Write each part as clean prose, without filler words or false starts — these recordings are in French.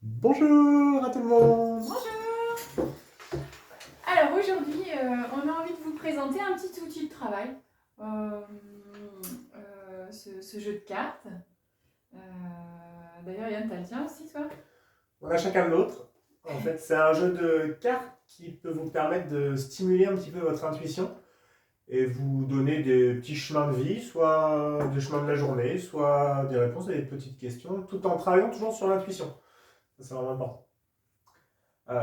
Bonjour à tout le monde. Bonjour! Alors aujourd'hui, on a envie de vous présenter un petit outil de travail, ce jeu de cartes. D'ailleurs, Yann, t'as le tien aussi, toi? On a chacun le nôtre. En fait, c'est un jeu de cartes qui peut vous permettre de stimuler un petit peu votre intuition et vous donner des petits chemins de vie, soit des chemins de la journée, soit des réponses à des petites questions, tout en travaillant toujours sur l'intuition. Ça, c'est vraiment important.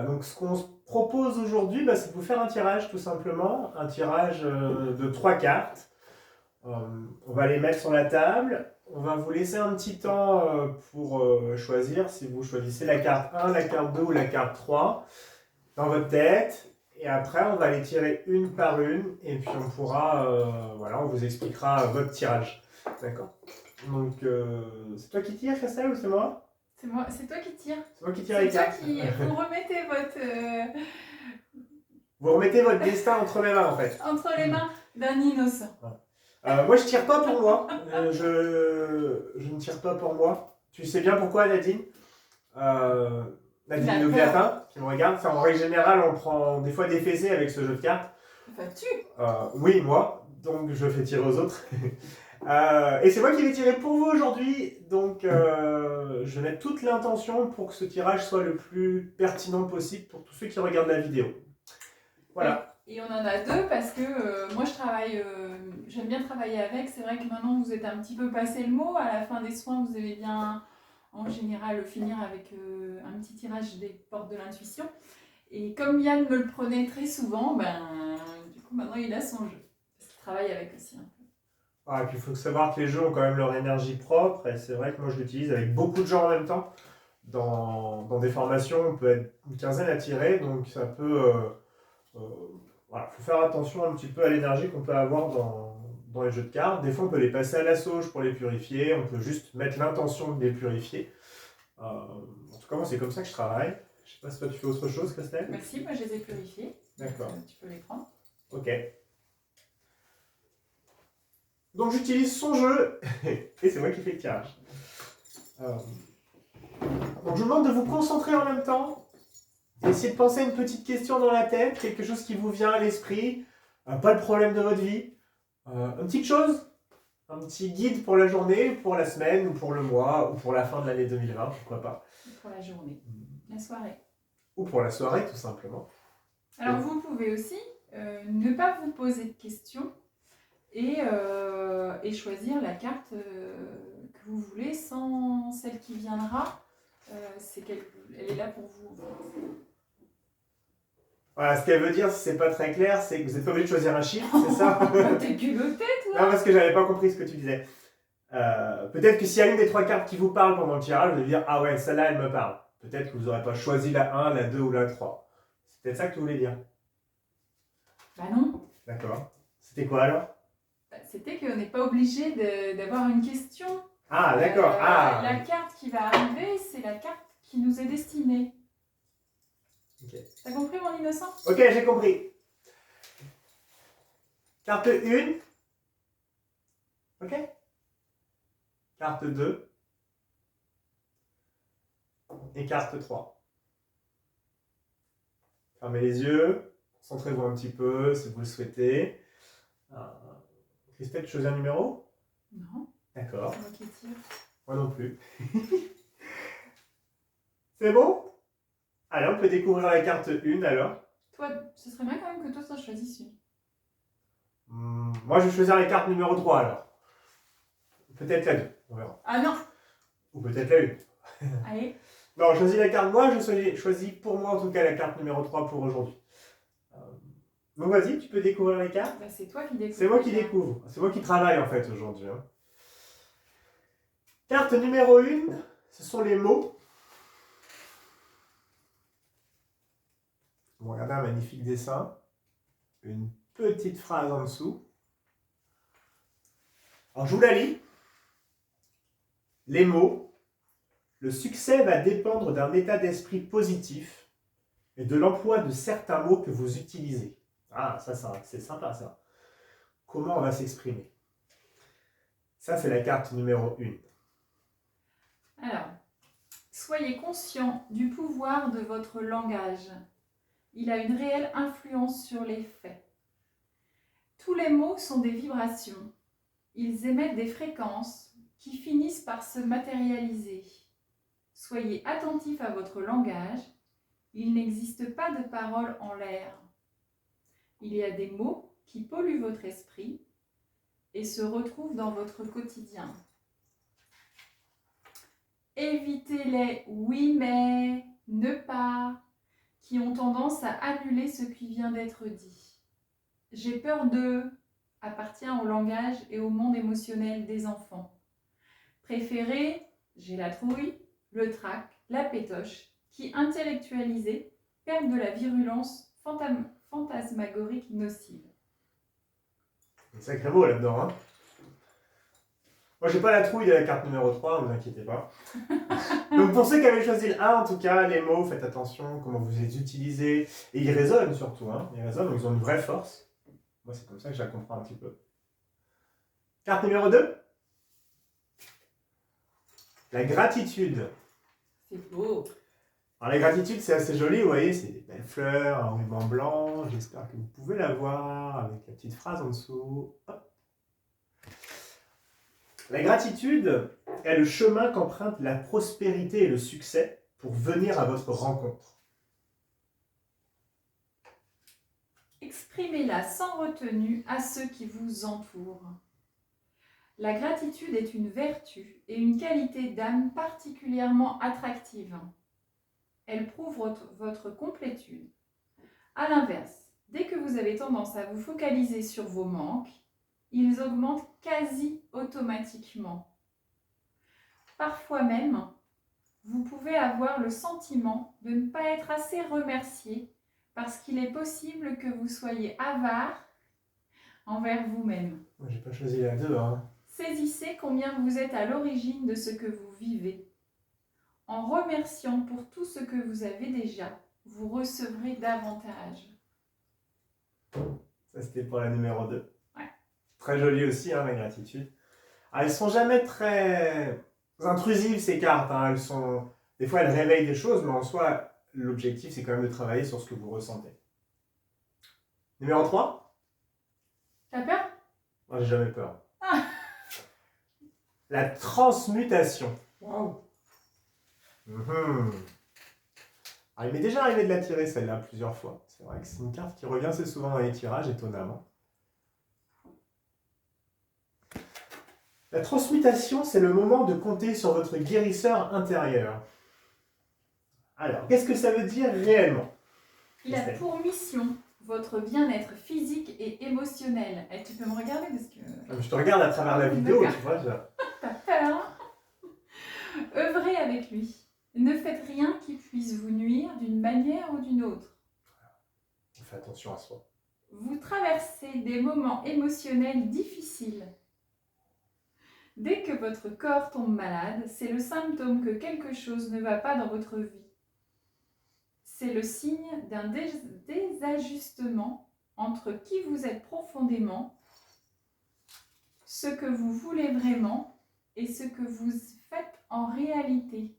Donc, ce qu'on se propose aujourd'hui, c'est de vous faire un tirage, tout simplement. Un tirage de 3 cartes. On va les mettre sur la table. On va vous laisser un petit temps pour choisir si vous choisissez la carte 1, la carte 2 ou la carte 3 dans votre tête. Et après, on va les tirer une par une. Et puis, on pourra, voilà, on vous expliquera votre tirage. D'accord. Donc, c'est toi qui tires, Christelle, ou c'est moi? C'est moi, c'est toi qui tires. C'est moi qui tire les cartes. Vous remettez Vous remettez votre destin entre mes mains, en fait. entre les mains d'un innocent. Moi, je tire pas pour moi. Je ne tire pas pour moi. Tu sais bien pourquoi, Nadine? Nadine Nogliatin, qui me regarde. Enfin, en règle générale, on prend des fois des fessées avec ce jeu de cartes. Enfin, tu. Oui, moi. Donc, je fais tirer aux autres. Et c'est moi qui vais tirer pour vous aujourd'hui. Donc, je vais mettre toute l'intention pour que ce tirage soit le plus pertinent possible pour tous ceux qui regardent la vidéo. Voilà. Et on en a deux parce que moi je travaille, j'aime bien travailler avec. C'est vrai que maintenant vous êtes un petit peu passé le mot. À la fin des soins, vous aimez bien en général finir avec un petit tirage des portes de l'intuition. Et comme Yann me le prenait très souvent, du coup maintenant il a son jeu. Parce qu'il travaille avec aussi un peu. Et puis il faut savoir que les jeux ont quand même leur énergie propre. Et c'est vrai que moi je l'utilise avec beaucoup de gens en même temps. Dans des formations, on peut être une quinzaine à tirer. Donc ça peut... voilà, faut faire attention un petit peu à l'énergie qu'on peut avoir dans les jeux de cartes. Des fois, on peut les passer à la sauge pour les purifier. On peut juste mettre l'intention de les purifier. En tout cas, moi, c'est comme ça que je travaille. Je sais pas si toi, tu fais autre chose, Christelle. Merci, moi je les ai purifiés. D'accord. Tu peux les prendre. Ok. Donc, j'utilise son jeu. Et c'est moi qui fais le tirage. Donc, je vous demande de vous concentrer en même temps. Essayez de penser à une petite question dans la tête, quelque chose qui vous vient à l'esprit, pas le problème de votre vie, une petite chose, un petit guide pour la journée, pour la semaine, ou pour le mois, ou pour la fin de l'année 2020, pourquoi pas. Pour la journée, la soirée. Ou pour la soirée, tout simplement. Alors vous pouvez aussi ne pas vous poser de questions et choisir la carte que vous voulez sans celle qui viendra. Elle est là pour vous. Voilà, ce qu'elle veut dire, si c'est pas très clair, c'est que vous n'êtes pas obligé de choisir un chiffre, c'est ça? T'es culotté, toi. Non, parce que j'avais pas compris ce que tu disais. Peut-être que s'il y a une des 3 cartes qui vous parle pendant le tirage, vous allez dire ah ouais, celle-là, elle me parle. Peut-être que vous n'aurez pas choisi la 1, la 2 ou la 3. C'est peut-être ça que tu voulais dire. Bah non. D'accord. C'était quoi alors? C'était qu'on n'est pas obligé d'avoir une question. Ah, d'accord. La carte qui va arriver, c'est la carte qui nous est destinée. Ok. T'as compris, mon innocent? Ok, j'ai compris. Carte 1. Ok. Carte 2. Et carte 3. Fermez les yeux. Concentrez-vous un petit peu si vous le souhaitez. Christelle, tu choisis un numéro? Non. D'accord. C'est moi qui tire. Moi non plus. C'est bon? Allez, on peut découvrir la carte 1 alors. Toi, ce serait bien quand même que toi, ça choisisses une. Moi, je vais choisir la carte numéro 3 alors. Peut-être la 2, on verra. Ah non. Ou peut-être la 1. Allez. Non, je choisis la carte moi, je choisis pour moi en tout cas la carte numéro 3 pour aujourd'hui. Donc vas-y, tu peux découvrir les cartes. C'est toi qui découvres. C'est moi qui découvre. C'est moi qui travaille en fait aujourd'hui. Carte numéro 1, ce sont les mots. Bon, regardez un magnifique dessin. Une petite phrase en dessous. Alors je vous la lis. Les mots. Le succès va dépendre d'un état d'esprit positif et de l'emploi de certains mots que vous utilisez. Ah, ça c'est sympa ça. Comment on va s'exprimer? Ça, c'est la carte numéro 1. Alors, ce Soyez conscient du pouvoir de votre langage. Il a une réelle influence sur les faits. Tous les mots sont des vibrations. Ils émettent des fréquences qui finissent par se matérialiser. Soyez attentif à votre langage. Il n'existe pas de paroles en l'air. Il y a des mots qui polluent votre esprit et se retrouvent dans votre quotidien. Évitez les oui mais, ne pas, qui ont tendance à annuler ce qui vient d'être dit. J'ai peur de appartient au langage et au monde émotionnel des enfants. Préférez j'ai la trouille, le trac, la pétoche, qui intellectualisés perdent de la virulence fantasmagorique nocive. Un sacré mot là-dedans, hein. Moi, j'ai pas la trouille de la carte numéro 3, ne vous inquiétez pas. Donc, pour ceux qui avaient choisi le 1, en tout cas, les mots, faites attention comment vous les utilisez. Et ils résonnent surtout, hein. Ils résonnent, donc ils ont une vraie force. Moi, c'est comme ça que je la comprends un petit peu. Carte numéro 2. La gratitude. C'est beau. Alors, la gratitude, c'est assez joli, vous voyez, c'est des belles fleurs, un ruban blanc. J'espère que vous pouvez la voir avec la petite phrase en dessous. Hop. La gratitude est le chemin qu'emprunte la prospérité et le succès pour venir à votre rencontre. Exprimez-la sans retenue à ceux qui vous entourent. La gratitude est une vertu et une qualité d'âme particulièrement attractive. Elle prouve votre complétude. A l'inverse, dès que vous avez tendance à vous focaliser sur vos manques, ils augmentent quasi automatiquement. Parfois même, vous pouvez avoir le sentiment de ne pas être assez remercié parce qu'il est possible que vous soyez avare envers vous-même. Moi, j'ai pas choisi la 2, hein. Saisissez combien vous êtes à l'origine de ce que vous vivez. En remerciant pour tout ce que vous avez déjà, vous recevrez davantage. Ça, c'était pour la numéro 2. Ouais. Très jolie aussi, hein, la gratitude. Ah, elles sont jamais très intrusives, ces cartes, hein. Des fois, elles réveillent des choses, mais en soi, l'objectif, c'est quand même de travailler sur ce que vous ressentez. Numéro 3. T'as peur ? Moi, j'ai jamais peur. Ah. La transmutation. Wow. Alors, il m'est déjà arrivé de la tirer, celle-là, plusieurs fois. C'est vrai que c'est une carte qui revient assez souvent dans les tirages, étonnamment. La transmutation, c'est le moment de compter sur votre guérisseur intérieur. Alors, qu'est-ce que ça veut dire réellement ? Il a pour mission votre bien-être physique et émotionnel. Et tu peux me regarder parce que... Je te regarde à travers la vidéo, tu vois. T'as peur, hein ? Œuvrez avec lui. Ne faites rien qui puisse vous nuire d'une manière ou d'une autre. On fait attention à soi. Vous traversez des moments émotionnels difficiles. Dès que votre corps tombe malade, c'est le symptôme que quelque chose ne va pas dans votre vie. C'est le signe d'un désajustement entre qui vous êtes profondément, ce que vous voulez vraiment et ce que vous faites en réalité.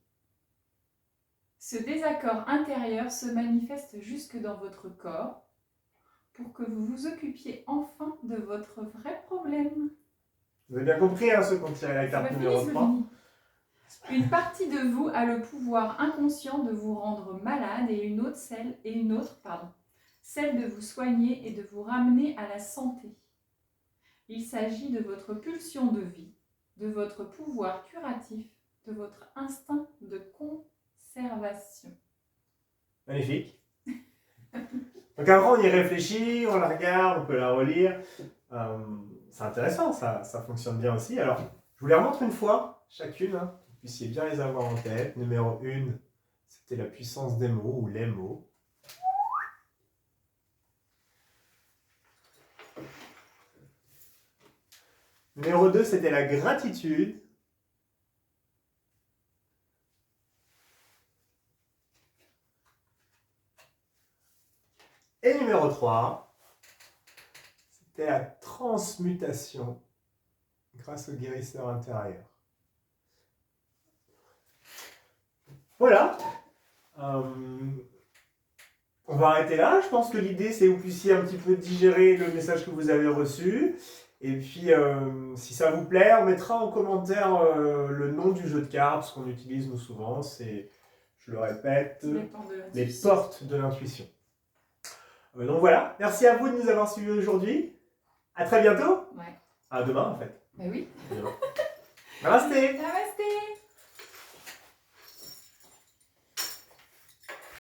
Ce désaccord intérieur se manifeste jusque dans votre corps pour que vous vous occupiez enfin de votre vrai problème. Vous avez bien compris, hein, ceux qui ont tiré la carte numéro 3. Une partie de vous a le pouvoir inconscient de vous rendre malade et une autre celle de vous soigner et de vous ramener à la santé. Il s'agit de votre pulsion de vie, de votre pouvoir curatif, de votre instinct de conservation. Magnifique. Donc après, on y réfléchit, on la regarde, on peut la relire. C'est intéressant, ça fonctionne bien aussi. Alors, je vous les remontre une fois, chacune, hein, que vous puissiez bien les avoir en tête. Numéro 1, c'était la puissance des mots ou les mots. Numéro 2, c'était la gratitude. Et numéro 3, c'était la transmutation grâce au guérisseur intérieur. Voilà. Euh, on va arrêter là. Je pense que l'idée, c'est que vous puissiez un petit peu digérer le message que vous avez reçu. Et puis, si ça vous plaît, on mettra en commentaire le nom du jeu de cartes, ce qu'on utilise nous souvent. C'est, je le répète, les portes de l'intuition. Donc voilà. Merci à vous de nous avoir suivis aujourd'hui. À très bientôt. Ouais. À demain, en fait. Bah oui. Namasté. Namasté.